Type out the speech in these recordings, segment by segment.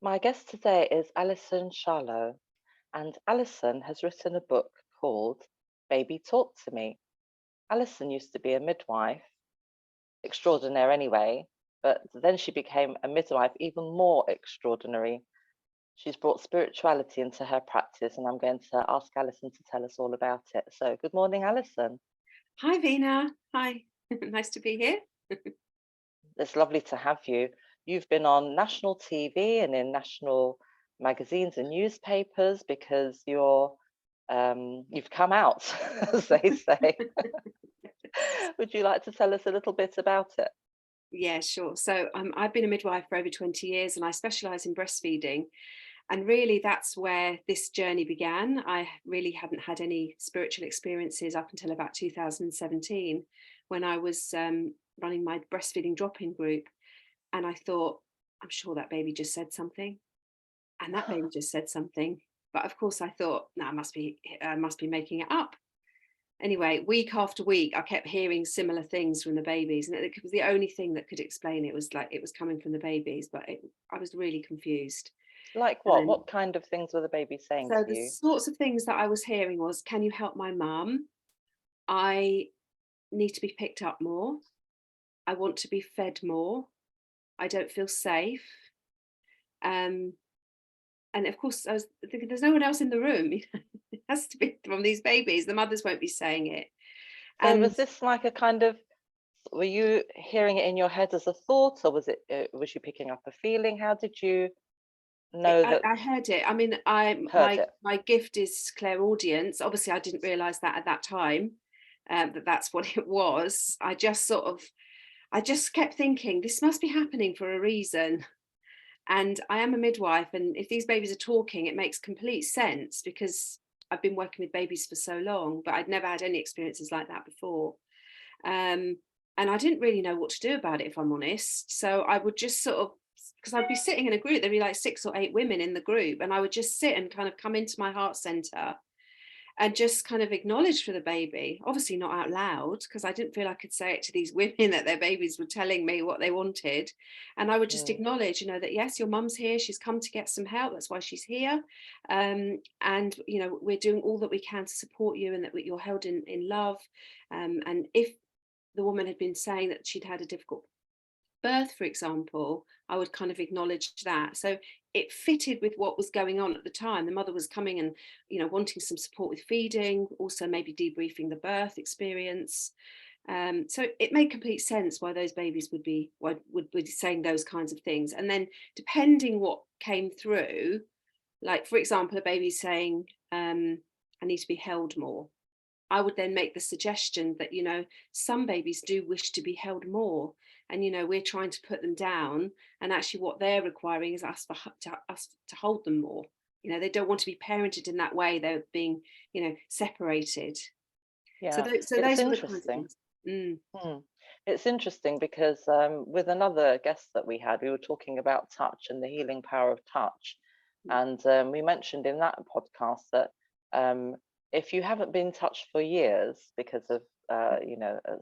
My guest today is Alison Shaloe, and Alison has written a book called Baby Talk to Me. Alison used to be a midwife, extraordinaire anyway, but then she became a midwife even more extraordinary. She's brought spirituality into her practice, and I'm going to ask Alison to tell us all about it. So, good morning, Alison. Hi, Veena. Hi. Nice to be here. It's lovely to have you. You've been on national TV and in national magazines and newspapers because you've come out, as they say. Would you like to tell us a little bit about it? Yeah, sure. So I've been a midwife for over 20 years and I specialize in breastfeeding. And really, that's where this journey began. I really hadn't had any spiritual experiences up until about 2017 when I was running my breastfeeding drop in group. And I thought, I'm sure that baby just said something. And that baby just said something. But of course, I thought, no, I must be making it up. Anyway, week after week, I kept hearing similar things from the babies, and it was the only thing that could explain it was like it was coming from the babies, but I was really confused. Like what? And What kind of things were the baby saying so to the you? sorts of things that I was hearing was, "Can you help my mum? I need to be picked up more. I want to be fed more. I don't feel safe." Um, and of course, I was thinking, "There's no one else in the room. It has to be from these babies. The mothers won't be saying it." So, And was this like a kind of, were you hearing it in your head as a thought, or was you picking up a feeling? How did you know I that I heard it. I mean, I heard my it? my gift is clairaudience. Obviously, I didn't realise that at that time, that that's what it was. I just kept thinking, this must be happening for a reason. And I am a midwife, and if these babies are talking, it makes complete sense because I've been working with babies for so long, but I'd never had any experiences like that before. Um, and I didn't really know what to do about it, if I'm honest. So I would just sort of, because I'd be sitting in a group, there'd be like 6 or 8 women in the group, and I would just sit and kind of come into my heart center and just kind of acknowledge for the baby, obviously not out loud, because I didn't feel I could say it to these women that their babies were telling me what they wanted. And I would just Mm, acknowledge, that yes, your mum's here, she's come to get some help, that's why she's here. And we're doing all that we can to support you, and that you're held in love. And if the woman had been saying that she'd had a difficult birth, for example, I would kind of acknowledge that. So it fitted with what was going on at the time. The mother was coming and, wanting some support with feeding, also maybe debriefing the birth experience. So it made complete sense why those babies would be saying those kinds of things. And then depending what came through, like for example, a baby saying, "I need to be held more." I would then make the suggestion that, some babies do wish to be held more. And, we're trying to put them down. And actually, what they're requiring is us to hold them more. They don't want to be parented in that way. They're being, separated. So yeah, those, so it's those were the kinds of interesting. things. Mm. Hmm. It's interesting because with another guest that we had, we were talking about touch and the healing power of touch. And we mentioned in that podcast that um, if you haven't been touched for years because of,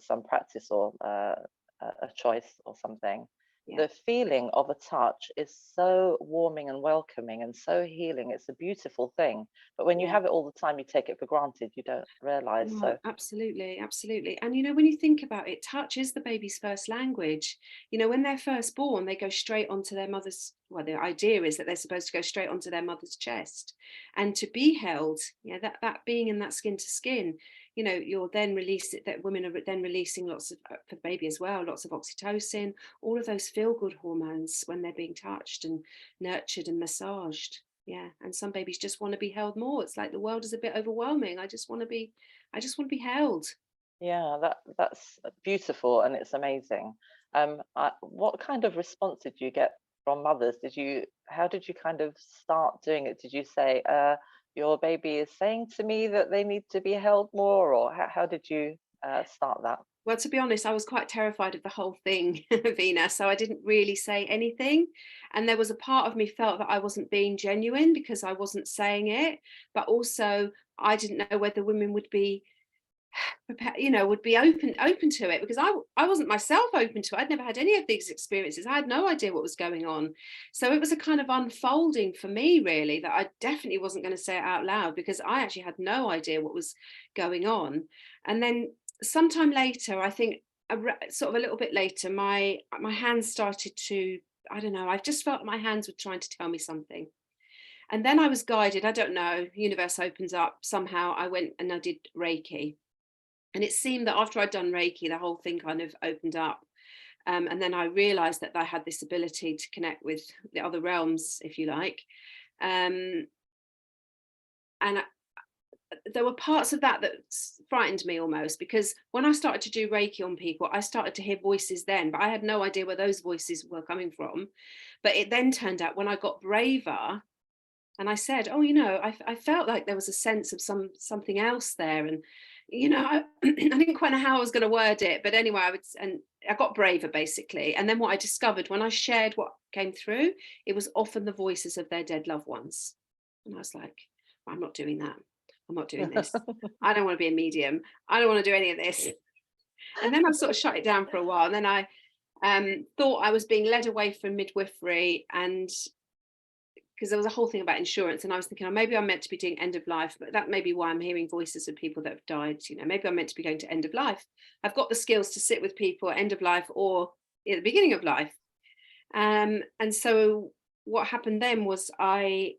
some practice or a choice or something, Yeah. the feeling of a touch is so warming and welcoming and so healing. It's a beautiful thing. But when you Yeah. have it all the time, you take it for granted. You don't realize. No, So, absolutely, absolutely. And when you think about it, touch is the baby's first language. When they're first born, they go straight onto their mother's, well, the idea is that they're supposed to go straight onto their mother's chest. And to be held, that being in that skin to skin, you're then releasing, that women are then releasing lots of, for the baby as well, lots of oxytocin, all of those feel good hormones when they're being touched and nurtured and massaged. Yeah. And some babies just want to be held more. It's like the world is a bit overwhelming. I just want to be held. yeah, that's beautiful and it's amazing. What kind of response did you get from mothers? How did you kind of start doing it? Did you say, your baby is saying to me that they need to be held more, or how did you start that? Well, to be honest, I was quite terrified of the whole thing, Veena, so I didn't really say anything. And there was a part of me felt that I wasn't being genuine because I wasn't saying it, but also I didn't know whether women would be would be open to it, because I wasn't myself open to it. I'd never had any of these experiences. I had no idea what was going on. So it was a kind of unfolding for me, really, that I definitely wasn't going to say it out loud, because I actually had no idea what was going on. And then sometime later, I think sort of a little bit later, my hands started to, I don't know, I just felt my hands were trying to tell me something. And then I was guided, I don't know, universe opens up somehow. I went and I did Reiki. And it seemed that after I'd done Reiki, the whole thing kind of opened up. And then I realized that I had this ability to connect with the other realms, if you like. And there were parts of that frightened me almost, because when I started to do Reiki on people, I started to hear voices then, but I had no idea where those voices were coming from. But it then turned out, when I got braver, and I said, oh, I felt like there was a sense of something else there. And, I didn't quite know how I was going to word it. But anyway, I got braver, basically. And then what I discovered when I shared what came through, it was often the voices of their dead loved ones. And I was like, I'm not doing that. I'm not doing this. I don't want to be a medium. I don't want to do any of this. And then I sort of shut it down for a while. And then I thought I was being led away from midwifery, and because there was a whole thing about insurance, and I was thinking, oh, maybe I'm meant to be doing end of life, but that may be why I'm hearing voices of people that have died. Maybe I'm meant to be going to end of life. I've got the skills to sit with people at end of life or at the beginning of life. And so what happened then was I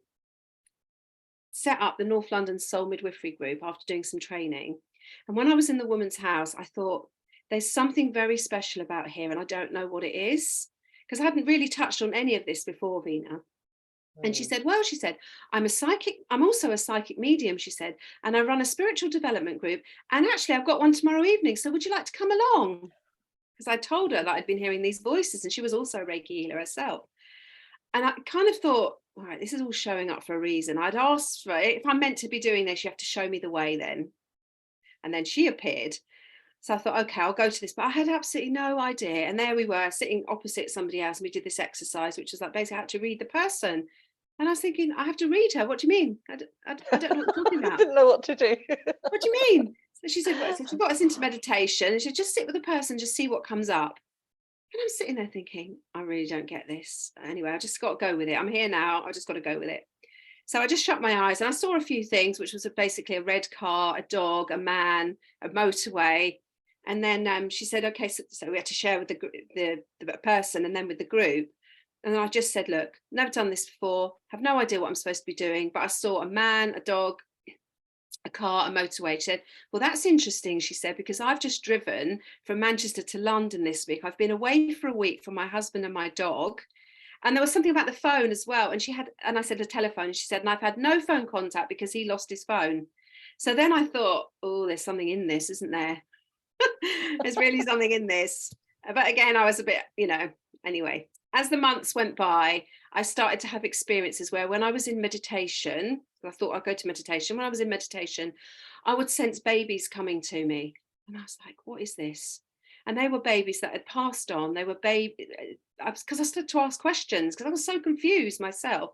set up the North London Soul Midwifery Group after doing some training. And when I was in the woman's house, I thought, there's something very special about here, and I don't know what it is, because I hadn't really touched on any of this before, Veena. And she said, well, I'm also a psychic medium, she said, and I run a spiritual development group. And actually, I've got one tomorrow evening. So would you like to come along? Because I told her that I'd been hearing these voices, and she was also a Reiki healer herself. And I kind of thought, all right, this is all showing up for a reason. I'd asked for it. If I'm meant to be doing this, you have to show me the way then. And then she appeared. So I thought, okay, I'll go to this, but I had absolutely no idea. And there we were sitting opposite somebody else, and we did this exercise, which was like, basically I had to read the person. And I was thinking, I have to read her. What do you mean? I don't know what you're talking about. Didn't know what to do. What do you mean? So she said, well, she got us into meditation. And she said, just sit with the person, just see what comes up. And I'm sitting there thinking, I really don't get this. Anyway, I just got to go with it. I'm here now. I just got to go with it. So I just shut my eyes and I saw a few things, which was basically a red car, a dog, a man, a motorway. And then she said, okay, so we had to share with the person and then with the group. And I just said, look, never done this before, have no idea what I'm supposed to be doing, but I saw a man, a dog, a car, a motorway. She said, well, that's interesting, she said, because I've just driven from Manchester to London this week. I've been away for a week from my husband and my dog. And there was something about the phone as well. And I said, a telephone. And she said, and I've had no phone contact because he lost his phone. So then I thought, oh, there's something in this, isn't there? There's really something in this. But again, I was a bit, anyway. As the months went by, I started to have experiences where when I was in meditation, I thought I'd go to meditation. When I was in meditation, I would sense babies coming to me. And I was like, what is this? And they were babies that had passed on. They were because I started to ask questions because I was so confused myself.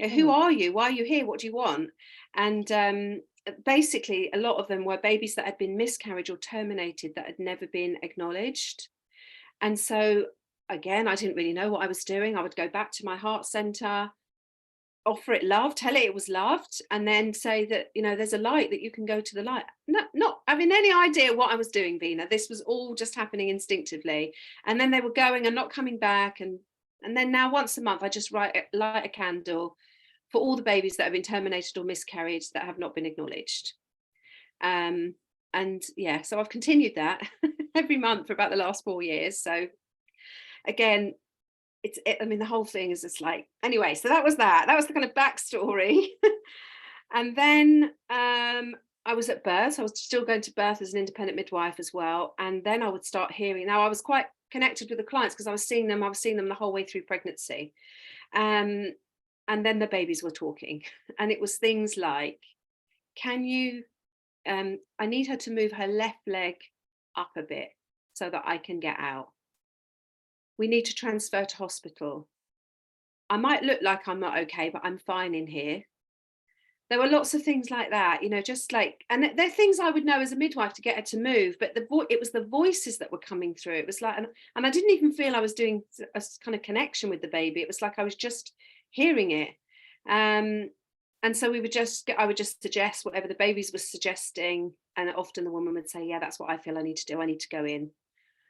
Who are you? Why are you here? What do you want? And basically, a lot of them were babies that had been miscarried or terminated that had never been acknowledged. And so again, I didn't really know what I was doing. I would go back to my heart center, offer it love, tell it was loved, and then say that, there's a light, that you can go to the light. Not having any idea what I was doing, Veena. This was all just happening instinctively. And then they were going and not coming back. And then now once a month, I just light a candle for all the babies that have been terminated or miscarried that have not been acknowledged. And yeah, so I've continued that every month for about the last 4 years. So again, the whole thing is just like, anyway, so that was the kind of backstory. And then I was at birth. I was still going to birth as an independent midwife as well. And then I would start hearing. Now I was quite connected with the clients because I was seeing them the whole way through pregnancy. And then the babies were talking. And it was things like, can you, I need her to move her left leg up a bit so that I can get out. We need to transfer to hospital. I might look like I'm not okay, but I'm fine in here. there were lots of things like that, just like, and they're things I would know as a midwife to get her to move, but it was the voices that were coming through. It was like, and I didn't even feel I was doing a kind of connection with the baby. It was like I was just hearing it. And so I would just suggest whatever the babies were suggesting, and often the woman would say, yeah, that's what I feel I need to do. I need to go in.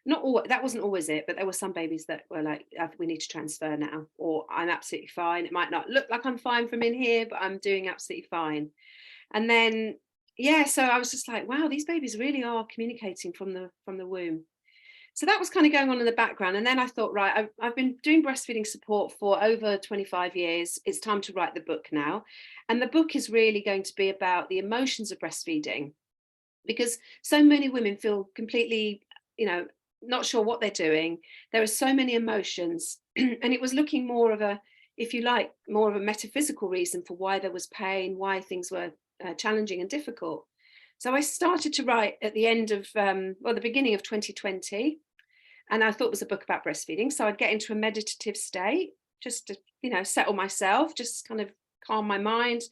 Not all, that wasn't always it, but there were some babies that were like, we need to transfer now, or I'm absolutely fine. It might not look like I'm fine from in here, but I'm doing absolutely fine. And then, yeah, so I was just like, wow, these babies really are communicating from the womb. So that was kind of going on in the background. And then I thought, right, I've been doing breastfeeding support for over 25 years. It's time to write the book now. And the book is really going to be about the emotions of breastfeeding, because so many women feel completely, not sure what they're doing. There are so many emotions. And it was looking more of a, if you like, more of a metaphysical reason for why there was pain, why things were challenging and difficult. So I started to write at the end of, the beginning of 2020. And I thought it was a book about breastfeeding. So I'd get into a meditative state just to, settle myself, just kind of calm my mind,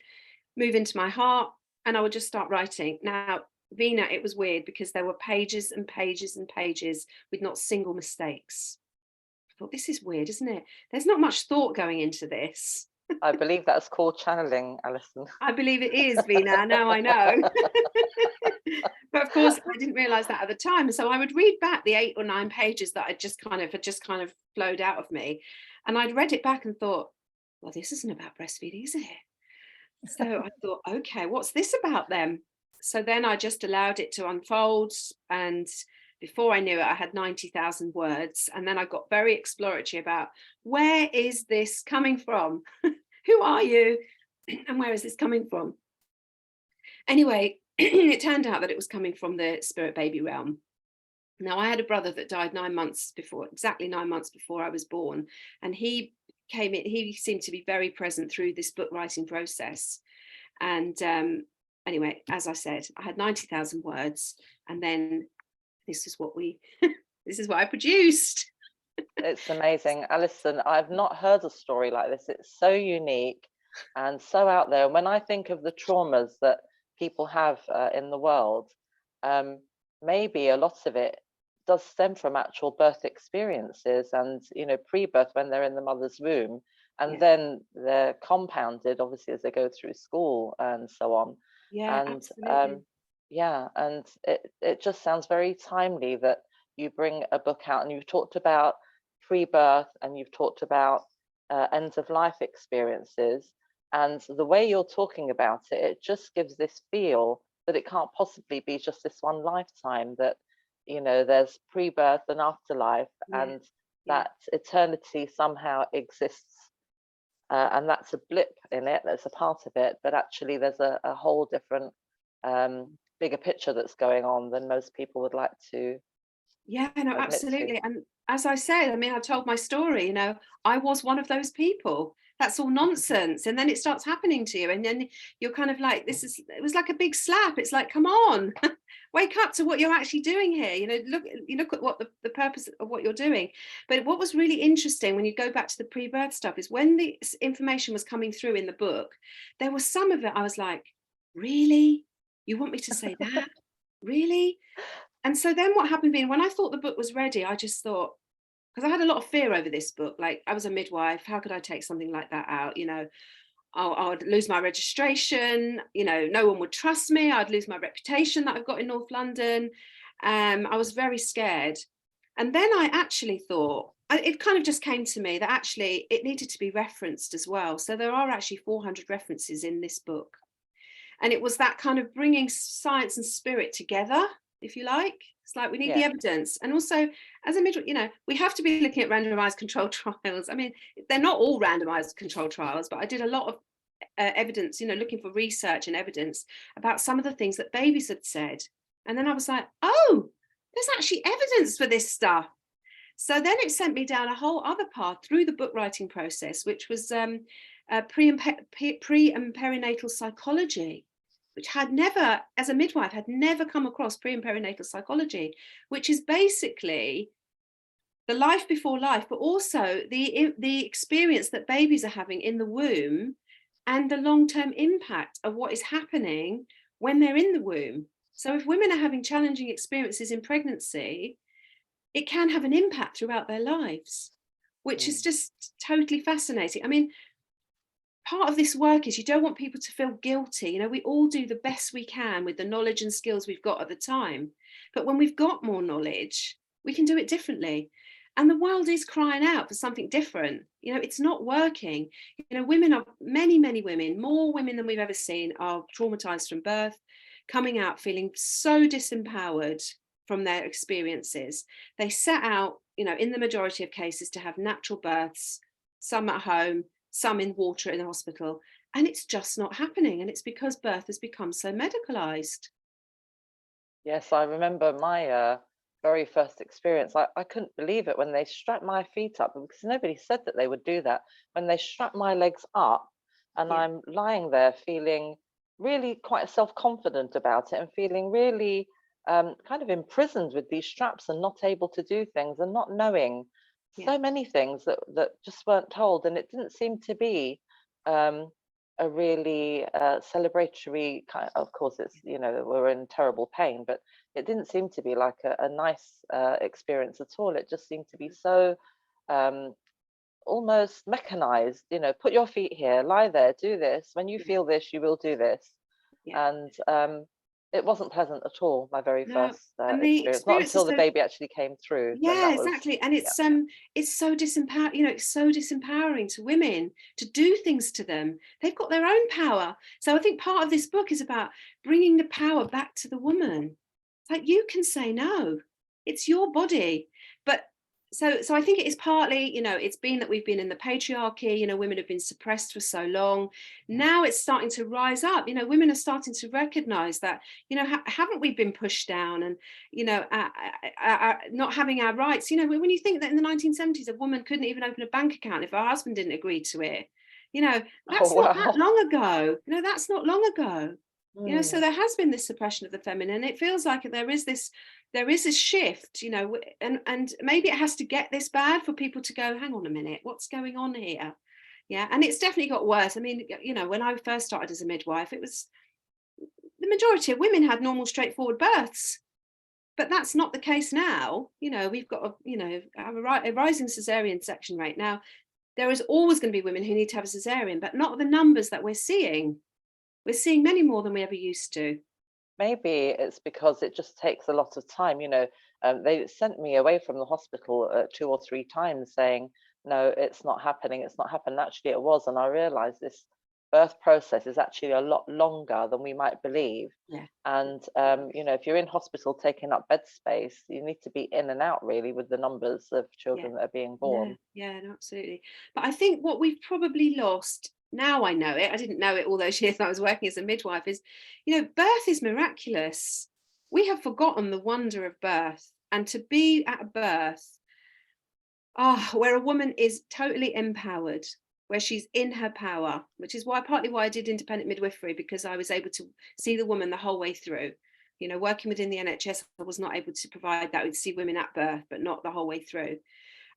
move into my heart, and I would just start writing. Now, Veena, it was weird because there were pages and pages and pages with not single mistakes. I thought, this is weird, isn't it? There's not much thought going into this. I believe that's called channeling, Alison. I believe it is, Veena. Now I know. But of course, I didn't realize that at the time. So I would read back the 8 or 9 pages that had just kind of flowed out of me. And I'd read it back and thought, well, this isn't about breastfeeding, is it? So I thought, okay, what's this about then? So then I just allowed it to unfold. And before I knew it, I had 90,000 words. And then I got very exploratory about, where is this coming from? Who are you? And where is this coming from? Anyway, it turned out that it was coming from the spirit baby realm. Now, I had a brother that died exactly 9 months before I was born. And he seemed to be very present through this book writing process. And anyway, as I said, I had 90,000 words, and then this is what I produced. It's amazing, Alison. I've not heard a story like this. It's so unique and so out there. When I think of the traumas that people have in the world, maybe a lot of it does stem from actual birth experiences and, pre-birth when they're in the mother's womb. And then they're compounded, obviously, as they go through school and so on. Yeah, And absolutely. and it just sounds very timely that you bring a book out, and you've talked about pre-birth and you've talked about end of life experiences. And the way you're talking about it, it just gives this feel that it can't possibly be just this one lifetime, that, there's pre-birth and afterlife, and that eternity somehow exists. And that's a blip in it, that's a part of it, but actually there's a whole different bigger picture that's going on than most people would like to Yeah, no, admit to. absolutely. And as I said, I mean, I told my story, I was one of those people. That's all nonsense. And then it starts happening to you. And then you're kind of like, it was like a big slap. It's like, come on, wake up to what you're actually doing here. Look at what the purpose of what you're doing. But what was really interesting when you go back to the pre-birth stuff is when the information was coming through in the book, there was some of it I was like, really? You want me to say that? Really? And so then what happened being, when I thought the book was ready, I just thought, because I had a lot of fear over this book, like I was a midwife, how could I take something like that out? I would lose my registration, no one would trust me, I'd lose my reputation that I've got in North London. I was very scared. And then I actually thought, it kind of just came to me that actually it needed to be referenced as well. So there are actually 400 references in this book. And it was that kind of bringing science and spirit together, if you like. It's like we need the evidence. And also, as a midwife, we have to be looking at randomized controlled trials. I mean, they're not all randomized controlled trials, but I did a lot of evidence, looking for research and evidence about some of the things that babies had said. And then I was like, oh, there's actually evidence for this stuff. So then it sent me down a whole other path through the book writing process, which was pre and perinatal psychology, which had never, as a midwife, had never come across pre and perinatal psychology, which is basically the life before life, but also the experience that babies are having in the womb and the long-term impact of what is happening when they're in the womb. So if women are having challenging experiences in pregnancy, it can have an impact throughout their lives, which is Mm. just totally fascinating. I mean, part of this work is you don't want people to feel guilty. You know, we all do the best we can with the knowledge and skills we've got at the time. But when we've got more knowledge, we can do it differently. And the world is crying out for something different. You know, it's not working. You know, women are, many women, more women than we've ever seen, are traumatized from birth, coming out feeling so disempowered from their experiences. They set out, you know, in the majority of cases to have natural births, some at home, some in water in the hospital, and it's just not happening. And it's because birth has become so medicalized. Yes, I remember my very first experience. I couldn't believe it when they strapped my feet up, because nobody said that they would do that. When they strapped my legs up, and Yeah, I'm lying there feeling really quite self-confident about it, and feeling really kind of imprisoned with these straps and not able to do things and not knowing yeah, so many things that just weren't told. And it didn't seem to be um, a really celebratory kind. Of course, it's, you know, we're in terrible pain, but it didn't seem to be like a nice experience at all. It just seemed to be so um, almost mechanized. You know, put your feet here, lie there, do this. When you yeah, feel this, you will do this. yeah. And it wasn't pleasant at all, my very No, first and the experience. Not experience is until the so, baby actually came through. Then yeah, that was, exactly. And yeah. it's so disempowering, you know, it's so disempowering to women to do things to them. They've got their own power. So I think part of this book is about bringing the power back to the woman. It's like, you can say no. It's your body. But so I think it is partly, you know, it's been that we've been in the patriarchy, you know, women have been suppressed for so long. Now it's starting to rise up. You know, women are starting to recognize that, you know, haven't we been pushed down, and you know, not having our rights. You know, when you think that in the 1970s, a woman couldn't even open a bank account if her husband didn't agree to it, you know, Oh that's not that wow. long ago. You know, that's not long ago. You know, so Mm. there has been this suppression of the feminine. It feels like there is this shift, you know, and maybe it has to get this bad for people to go, hang on a minute, what's going on here? Yeah, and it's definitely got worse. I mean, you know, when I first started as a midwife, it was the majority of women had normal, straightforward births, but that's not the case now. You know, we've got you know, a rising cesarean section rate now. There is always going to be women who need to have a cesarean, but not the numbers that we're seeing. We're seeing many more than we ever used to. Maybe it's because it just takes a lot of time. You know, they sent me away from the hospital 2 or 3 times saying, no, it's not happening. It's not happening. Actually, it was. And I realized this birth process is actually a lot longer than we might believe. Yeah. And, you know, if you're in hospital taking up bed space, you need to be in and out really with the numbers of Yeah. children that are being Yeah, born. yeah, no, absolutely. But I think what we've probably lost, now I know it, I didn't know it all those years I was working as a midwife, is, you know, birth is miraculous. We have forgotten the wonder of birth, and to be at a birth, where a woman is totally empowered, where she's in her power, which is partly why I did independent midwifery, because I was able to see the woman the whole way through. You know, working within the NHS, I was not able to provide that. We'd see women at birth, but not the whole way through.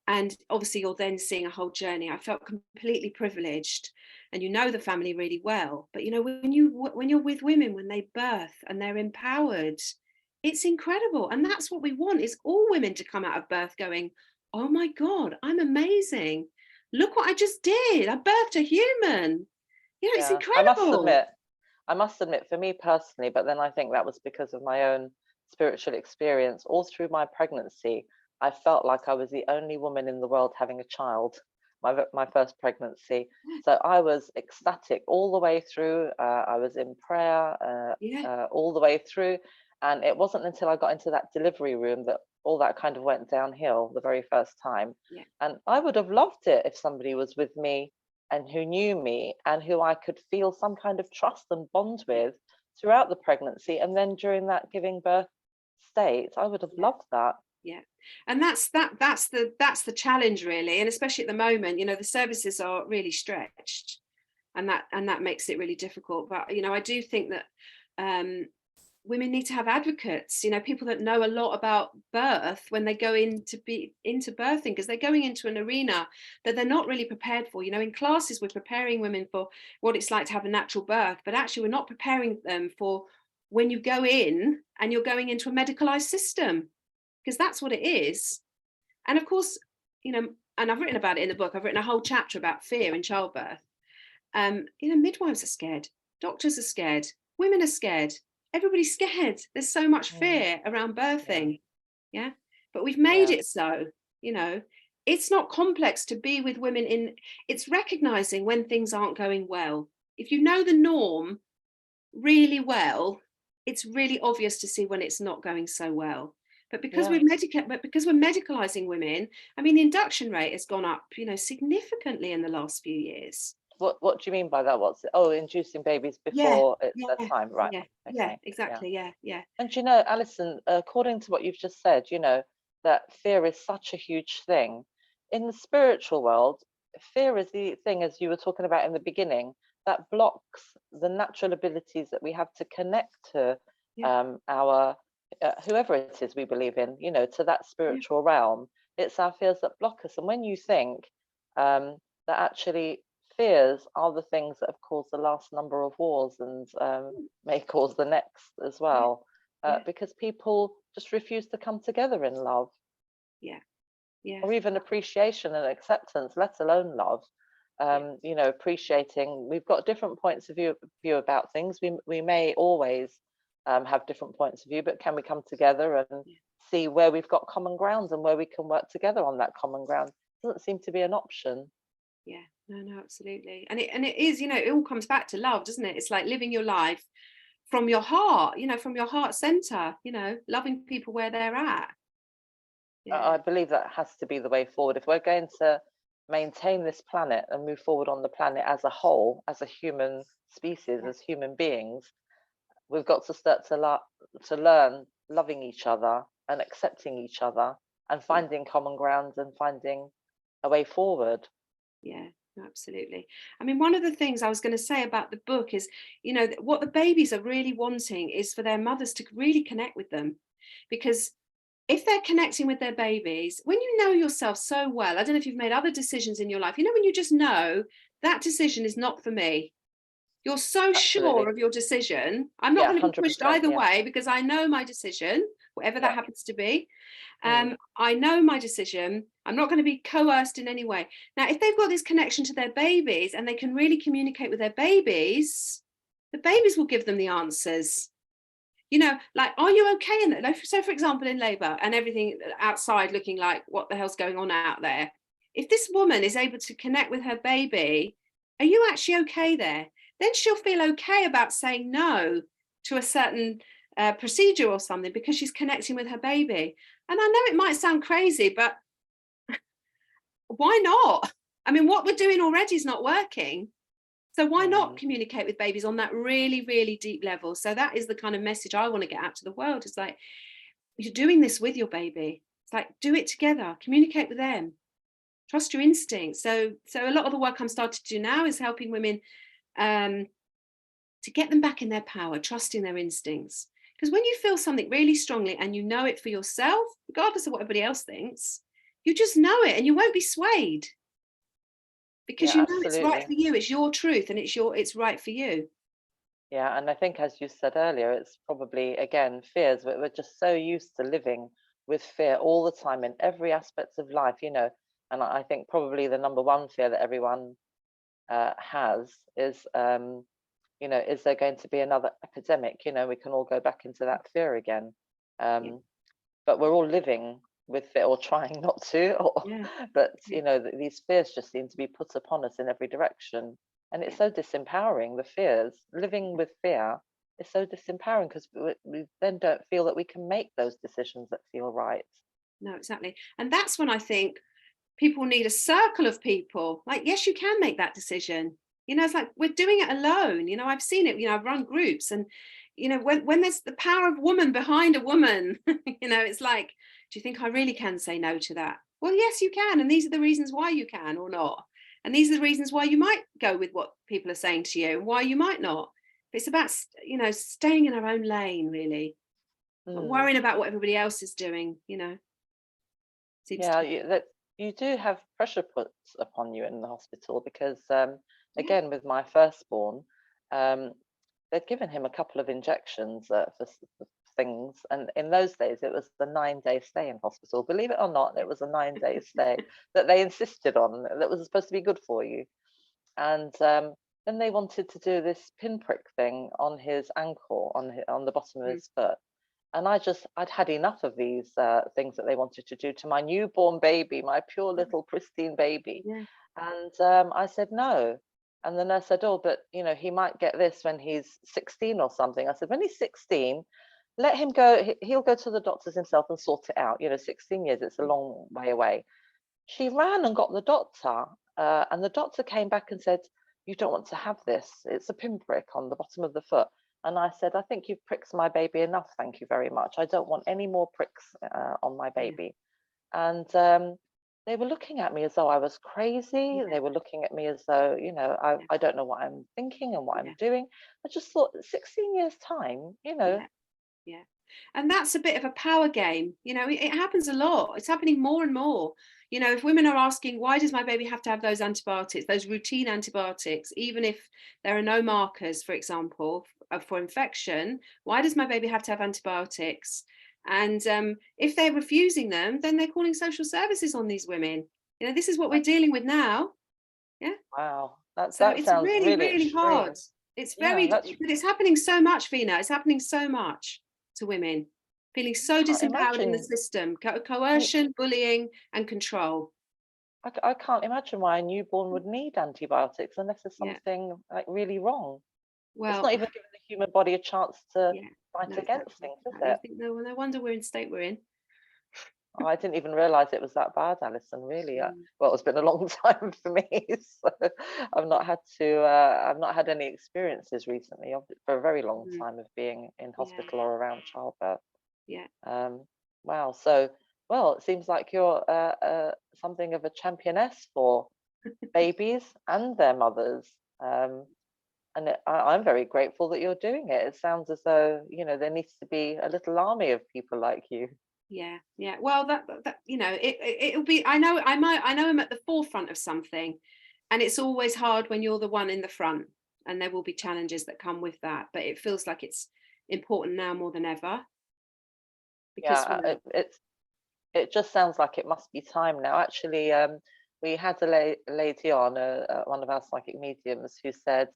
And obviously you're then seeing a whole journey. I felt completely privileged, and you know the family really well, but you know, when you're with women when they birth and they're empowered, it's incredible. And that's what we want, is all women to come out of birth going, oh my god, I'm amazing, look what I just did, I birthed a human. You know, it's Yeah, incredible. I must admit, for me personally, but then I think that was because of my own spiritual experience. All through my pregnancy, I felt like I was the only woman in the world having a child, my first pregnancy. So I was ecstatic all the way through. I was in prayer Yeah, all the way through. And it wasn't until I got into that delivery room that all that kind of went downhill the very first time. yeah, And I would have loved it if somebody was with me and who knew me and who I could feel some kind of trust and bond yeah, with throughout the pregnancy. And then during that giving birth state, I would have yeah. loved that. Yeah, and that's the challenge really, and especially at the moment, you know, the services are really stretched, and that makes it really difficult. But you know, I do think that um women need to have advocates, people that know a lot about birth when they go into birthing, because they're going into an arena that they're not really prepared for. In classes, we're preparing women for what it's like to have a natural birth, but actually we're not preparing them for when you go in and you're going into a medicalized system, because that's what it is. And of course, and I've written about it in the book. I've written a whole chapter about fear in childbirth. Midwives are scared, doctors are scared, women are scared, everybody's scared. There's so much fear around birthing. Yeah. But we've made it so, it's not complex to be with women. It's recognizing when things aren't going well. If you know the norm really well, it's really obvious to see when it's not going so well. But because we're medicalizing women, I mean, the induction rate has gone up, significantly in the last few years. What do you mean by that? What's it? Oh, inducing babies before it's their time, right? Yeah, exactly. Yeah. And Alison, according to what you've just said, that fear is such a huge thing. In the spiritual world, fear is the thing, as you were talking about in the beginning, that blocks the natural abilities that we have to connect to our whoever it is we believe in, to that spiritual realm. It's our fears that block us. And when you think that actually fears are the things that have caused the last number of wars and may cause the next as well, because people just refuse to come together in love, or even appreciation and acceptance, let alone love. Appreciating, we've got different points of view about things. We may always have different points of view, but can we come together and see where we've got common ground and where we can work together on that common ground? Doesn't seem to be an option. No, absolutely. And it is, it all comes back to love, doesn't it? It's like living your life from your heart, from your heart center, loving people where they're at. I believe that has to be the way forward. If we're going to maintain this planet and move forward on the planet as a whole, as a human species, as human beings, we've got to start to learn loving each other and accepting each other and finding common ground and finding a way forward. Absolutely. I mean, one of the things I was going to say about the book is, what the babies are really wanting is for their mothers to really connect with them. Because if they're connecting with their babies, when you know yourself so well, I don't know if you've made other decisions in your life, when you just know that decision is not for me. You're so sure of your decision. I'm not going to be pushed either way, because I know my decision, whatever that happens to be. I know my decision. I'm not going to be coerced in any way. Now, if they've got this connection to their babies and they can really communicate with their babies, the babies will give them the answers. Like, are you okay in that? So, for example, in labour and everything outside looking like what the hell's going on out there, if this woman is able to connect with her baby, are you actually okay there? Then she'll feel okay about saying no to a certain procedure or something, because she's connecting with her baby. And I know it might sound crazy, but why not? I mean, what we're doing already is not working. So why not communicate with babies on that really, really deep level? So that is the kind of message I want to get out to the world. It's like, you're doing this with your baby. It's like, do it together, communicate with them, trust your instincts. So a lot of the work I'm starting to do now is helping women to get them back in their power, trusting their instincts. Because when you feel something really strongly and you know it for yourself, regardless of what everybody else thinks, you just know it and you won't be swayed. Because you know it's right for you, it's your truth, and it's right for you. Yeah, and I think, as you said earlier, it's probably, again, fears. We're just so used to living with fear all the time in every aspect of life, and I think probably the number one fear that everyone has is, is there going to be another epidemic? We can all go back into that fear again. But we're all living with fear, or trying not to, but these fears just seem to be put upon us in every direction, and it's so disempowering. The fears, living with fear, is so disempowering, because we then don't feel that we can make those decisions that feel right. No, exactly. And that's when I think people need a circle of people. Like, yes, you can make that decision. It's like, we're doing it alone. I've seen it. I've run groups, and when there's the power of woman behind a woman, it's like, do you think I really can say no to that? Well, yes, you can. And these are the reasons why you can or not. And these are the reasons why you might go with what people are saying to you and why you might not. It's about, staying in our own lane, really, not Mm. worrying about what everybody else is doing, seems Yeah, to, you do have pressure put upon you in the hospital because, yeah, again, with my firstborn, um, they'd given him a couple of injections for things, and in those days it was the 9-day stay in hospital. Believe it or not, it was a 9-day stay that they insisted on. That was supposed to be good for you, and then they wanted to do this pinprick thing on his ankle, on the bottom of mm, his foot, and I'd had enough of these things that they wanted to do to my newborn baby, my pure little pristine baby. yeah, And I said no. And the nurse said, "Oh, but he might get this when he's 16 or something." I said, "When he's 16, let him go. He'll go to the doctors himself and sort it out. 16 years, it's a long way away." She ran and got the doctor, and the doctor came back and said, "You don't want to have this. It's a pinprick on the bottom of the foot." And I said, "I think you've pricked my baby enough. Thank you very much. I don't want any more pricks on my yeah, baby." And they were looking at me as though I was crazy. yeah, They were looking at me as though, yeah, I don't know what I'm thinking and what I'm yeah, doing. I just thought, 16 years' time, yeah. Yeah. And that's a bit of a power game. It happens a lot. It's happening more and more. If women are asking, why does my baby have to have those antibiotics, those routine antibiotics, even if there are no markers, for example, for infection, why does my baby have to have antibiotics? And if they're refusing them, then they're calling social services on these women. This is what we're dealing with now. Yeah. Wow, that So that it's sounds really, really really hard. extreme. It's Yeah, but it's happening so much, Veena. It's happening so much to women, feeling so can't disempowered in the imagine. system, I, coercion, bullying, and control. I can't imagine why a newborn would need antibiotics unless there's Yeah. something like really wrong. It's Well, not even giving the human body a chance to yeah. fight No, against exactly. things, is I it? think no wonder we're in the state we're in. Oh, I didn't even realize it was that bad, Alison. Really. Mm, Well, it's been a long time for me, so I've not had any experiences recently for a very long mm, time of being in yeah. hospital or around childbirth. Yeah. Um, wow. So, well, it seems like you're something of a championess for babies and their mothers. Um, and I'm very grateful that you're doing it. It sounds as though, there needs to be a little army of people like you. Yeah, yeah. Well, it'll be. I know I'm at the forefront of something, and it's always hard when you're the one in the front, and there will be challenges that come with that. But it feels like it's important now more than ever because Yeah, it just sounds like it must be time now. Actually, we had a lady on, one of our psychic mediums, who said,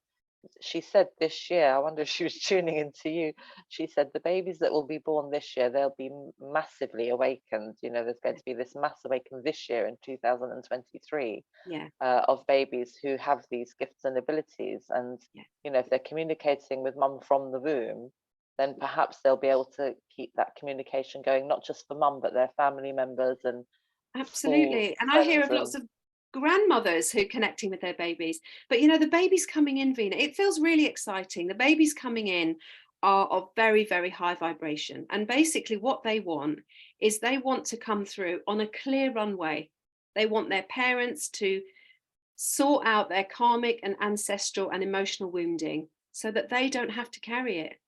she said this year, I wonder if she was tuning into you. She said the babies that will be born this year, they'll be massively awakened. There's going to be this mass awaken this year in 2023 yeah, of babies who have these gifts and abilities. And, yeah, if they're communicating with mum from the womb, then perhaps they'll be able to keep that communication going, not just for mum, but their family members and school absolutely. And I hear friends. of lots And of grandmothers who are connecting with their babies. But the babies coming in, Veena, it feels really exciting. The babies coming in are of very, very high vibration. And basically what they want is they want to come through on a clear runway. They want their parents to sort out their karmic and ancestral and emotional wounding so that they don't have to carry it.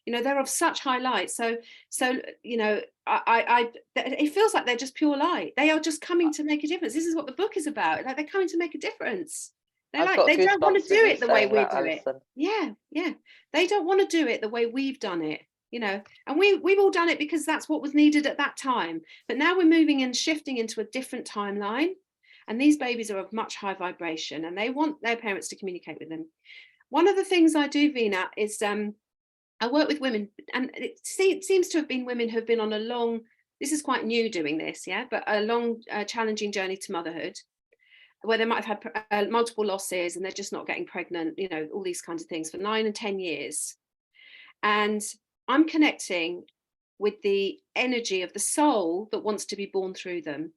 They're of such high light. So it feels like they're just pure light. They are just coming to make a difference. This is what the book is about. Like, they're coming to make a difference. I've got They don't want to goosebumps with do you it the way saying we that, do it. Alison. Yeah, yeah. They don't want to do it the way we've done it. And we've all done it because that's what was needed at that time. But now we're moving and shifting into a different timeline. And these babies are of much high vibration, and they want their parents to communicate with them. One of the things I do, Veena, is I work with women, and it seems to have been women who have been on a long, this is quite new doing this, yeah, but a long, challenging journey to motherhood, where they might have had multiple losses and they're just not getting pregnant, all these kinds of things for 9 and 10 years. And I'm connecting with the energy of the soul that wants to be born through them.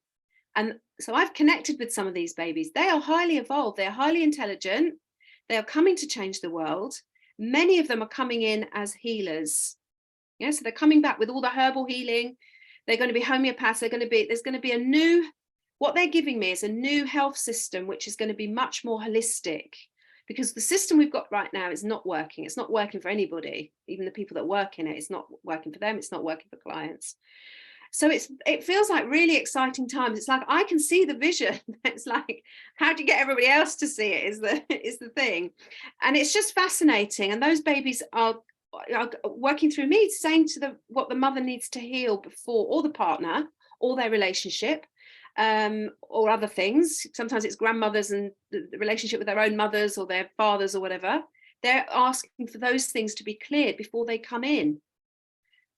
And so I've connected with some of these babies. They are highly evolved, they are highly intelligent, they are coming to change the world. Many of them are coming in as healers. Yeah, so they're coming back with all the herbal healing. They're going to be homeopaths. There's going to be a new, what they're giving me is a new health system, which is going to be much more holistic. because the system we've got right now is not working. It's not working for anybody, even the people that work in it. It's not working for them. It's not working for clients. So it feels like really exciting times. It's like I can see the vision. It's like, how do you get everybody else to see it is the thing. And it's just fascinating. And those babies are working through me, saying to what the mother needs to heal before, or the partner, or their relationship, or other things. Sometimes it's grandmothers and the relationship with their own mothers or their fathers or whatever. They're asking for those things to be cleared before they come in.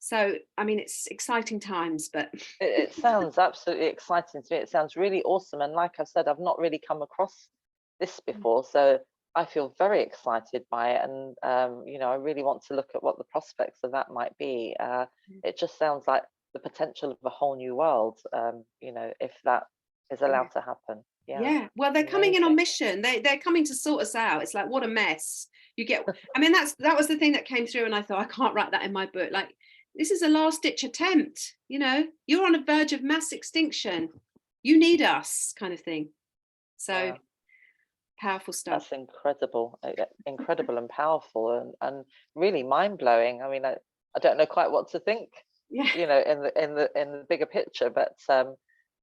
So, I mean, it's exciting times, but it sounds absolutely exciting to me. It sounds really awesome. And like I've said, I've not really come across this before. So I feel very excited by it. And, I really want to look at what the prospects of that might be. It just sounds like the potential of a whole new world, if that is allowed to happen. Yeah. Well, they're coming in on mission. They're coming to sort us out. It's like, what a mess. You get, I mean, that was the thing that came through, and I thought, I can't write that in my book. Like, this is a last ditch attempt, you're on a verge of mass extinction. You need us, kind of thing. So powerful stuff. That's incredible and powerful and really mind-blowing. I mean, I don't know quite what to think, in the bigger picture, but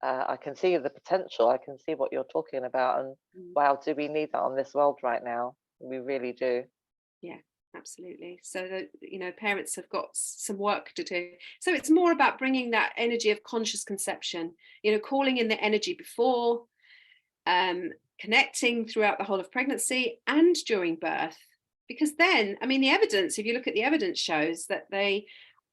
I can see the potential. I can see what you're talking about, and wow, do we need that on this world right now? We really do. Yeah, absolutely. So that, parents have got some work to do. So it's more about bringing that energy of conscious conception, calling in the energy before, connecting throughout the whole of pregnancy and during birth. Because then, I mean, the evidence, if you look at the evidence, shows that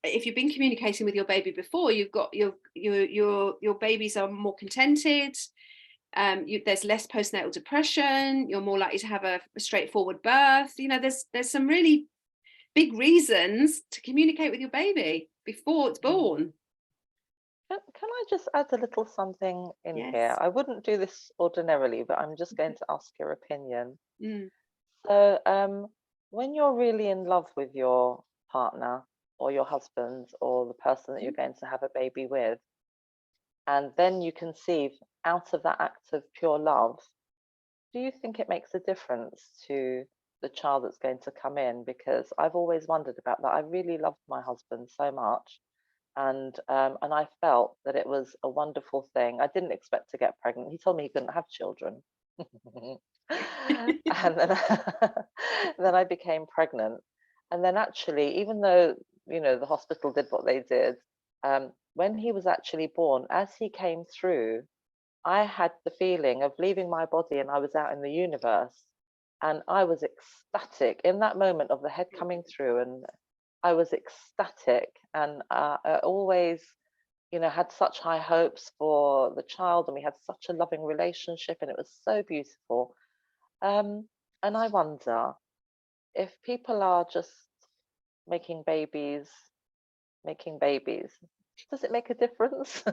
if you've been communicating with your baby before, you've got your babies are more contented. There's less postnatal depression. You're more likely to have a straightforward birth. There's some really big reasons to communicate with your baby before it's born. Can I just add a little something in here? I wouldn't do this ordinarily, but I'm just going to ask your opinion. So when you're really in love with your partner or your husband or the person that you're going to have a baby with, and then you conceive out of that act of pure love, do you think it makes a difference to the child that's going to come in? Because I've always wondered about that. I really loved my husband so much, and I felt that it was a wonderful thing. I didn't expect to get pregnant. He told me he couldn't have children. And then I became pregnant. And then actually, even though, the hospital did what they did, when he was actually born, as he came through, I had the feeling of leaving my body and I was out in the universe. And I was ecstatic in that moment of the head coming through. And I was ecstatic. And I always, had such high hopes for the child. And we had such a loving relationship. And it was so beautiful. And I wonder if people are just making babies, does it make a difference?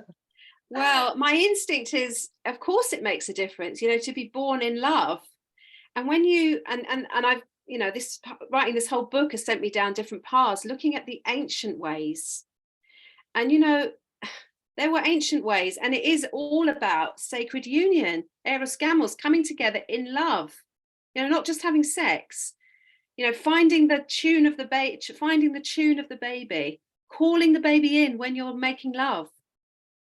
Well, my instinct is, of course it makes a difference, to be born in love. And when you, and I've, this writing this whole book has sent me down different paths, looking at the ancient ways. And, there were ancient ways, and it is all about sacred union, eros gamos, coming together in love, not just having sex, finding the tune of the baby, calling the baby in when you're making love.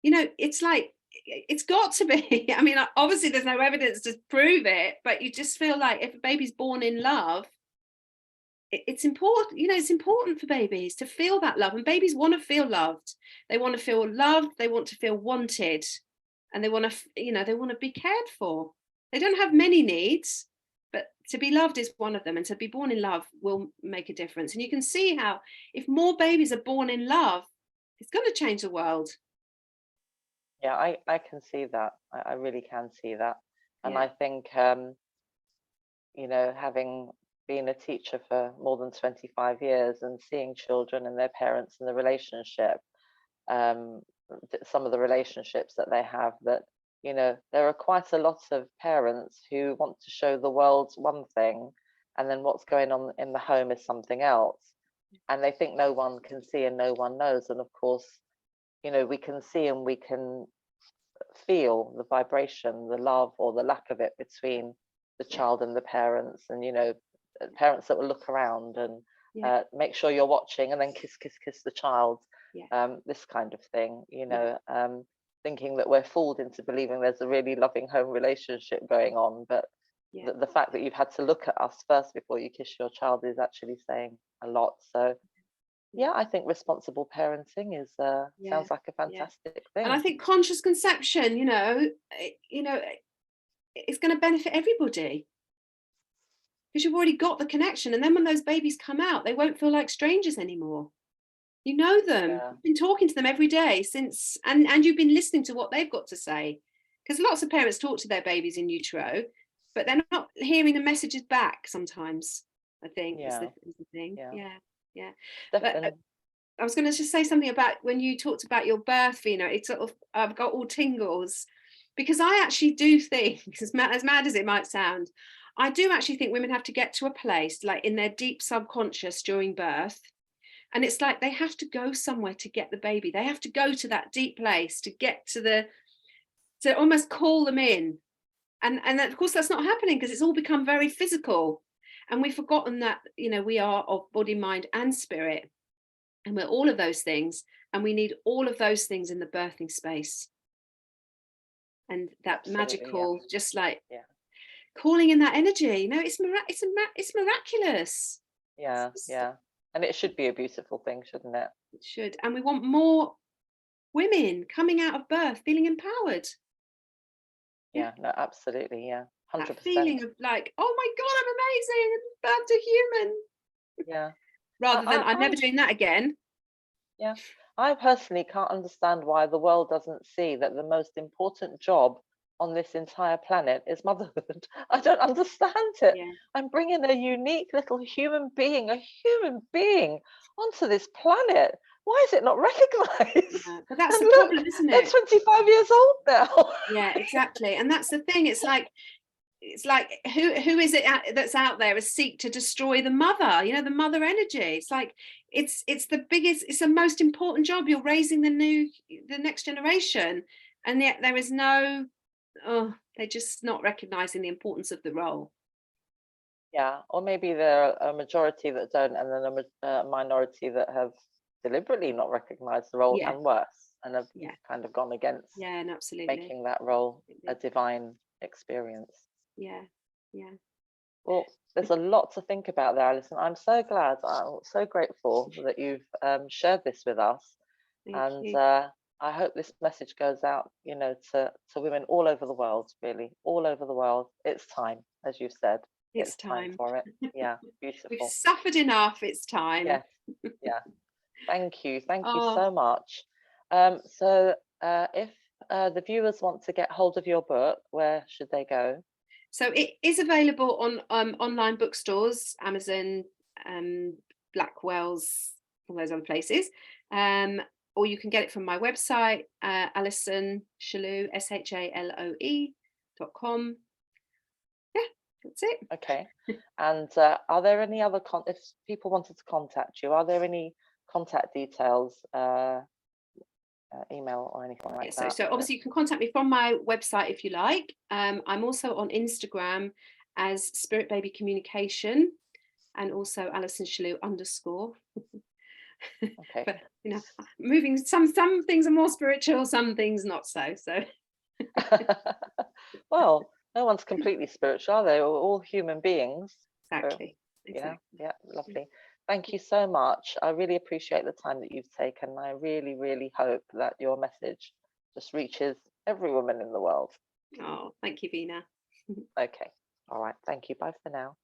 It's like, it's got to be. I mean, obviously there's no evidence to prove it, but you just feel like if a baby's born in love, it's important. It's important for babies to feel that love, and babies want to feel loved. They want to feel loved. They want to feel wanted, and they want to, they want to be cared for. They don't have many needs, but to be loved is one of them, and to be born in love will make a difference. And you can see how if more babies are born in love, it's going to change the world. Yeah, I can see that. I really can see that. And I think, having been a teacher for more than 25 years and seeing children and their parents and the relationship, some of the relationships that they have, that, there are quite a lot of parents who want to show the world one thing, and then what's going on in the home is something else. And they think no one can see and no one knows. And of course, we can see and we can feel the vibration, the love or the lack of it between the child and the parents, and parents that will look around and Yeah. make sure you're watching, and then kiss the child. Yeah. This kind of thing, thinking that we're fooled into believing there's a really loving home relationship going on, but Yeah. the fact that you've had to look at us first before you kiss your child is actually saying a lot. So yeah, I think responsible parenting is sounds like a fantastic thing. And I think conscious conception, it's going to benefit everybody, because you've already got the connection, and then when those babies come out, they won't feel like strangers anymore. You know them. Yeah. You've been talking to them every day since, and you've been listening to what they've got to say, because lots of parents talk to their babies in utero, but they're not hearing the messages back sometimes, I think. Is the thing. Yeah. But I was going to just say something about when you talked about your birth, Veena. It's sort of, I've got all tingles, because I actually do think, as mad as it might sound, I do actually think women have to get to a place like in their deep subconscious during birth. And it's like they have to go somewhere to get the baby. They have to go to that deep place to get to almost call them in. And of course, that's not happening, because it's all become very physical. And we've forgotten that, we are of body, mind, and spirit. And we're all of those things. And we need all of those things in the birthing space. And that magical, just like calling in that energy, it's miraculous. Yeah. And it should be a beautiful thing, shouldn't it? It should. And we want more women coming out of birth feeling empowered. Yeah, no, absolutely. Yeah, 100%. That feeling of like, oh my God, I'm amazing, birthed a human. Yeah. Rather than I'm never doing that again. Yeah. I personally can't understand why the world doesn't see that the most important job on this entire planet is motherhood. I don't understand it. Yeah. I'm bringing a unique little human being onto this planet. Why is it not recognized? Yeah, but that's and the look, problem, isn't they're it? 25 years old now. Yeah, exactly. And that's the thing. It's like who is it that's out there as seek to destroy the mother, the mother energy. It's like it's the biggest, it's the most important job. You're raising the next generation, and yet there is no, they're just not recognizing the importance of the role. Yeah, or maybe there are a majority that don't, and then a minority that have deliberately not recognized the role, and worse, and have kind of gone against absolutely making that role a divine experience. Yeah. Well, there's a lot to think about there, Alison. I'm so glad, I'm so grateful that you've shared this with us. Thank you. I hope this message goes out, to women all over the world, really, all over the world. It's time, as you said. It's time for it. Yeah, beautiful. We've suffered enough. It's time. Yeah. Thank you so much. So if the viewers want to get hold of your book, where should they go? So it is available on online bookstores, Amazon, Blackwell's, all those other places, or you can get it from my website, Alison Shaloe, SHALOE.com. Yeah, that's it. Okay. And are there any other if people wanted to contact you, are there any contact details, email or anything like that? So obviously you can contact me from my website if you like. I'm also on Instagram as Spirit Baby Communication, and also Alison Shaloe _ Okay. But moving, some things are more spiritual, some things not so. Well, no one's completely spiritual, are they? We're all human beings. Exactly. Yeah, lovely. Thank you so much. I really appreciate the time that you've taken. I really, really hope that your message just reaches every woman in the world. Oh, thank you, Veena. Okay. All right. Thank you. Bye for now.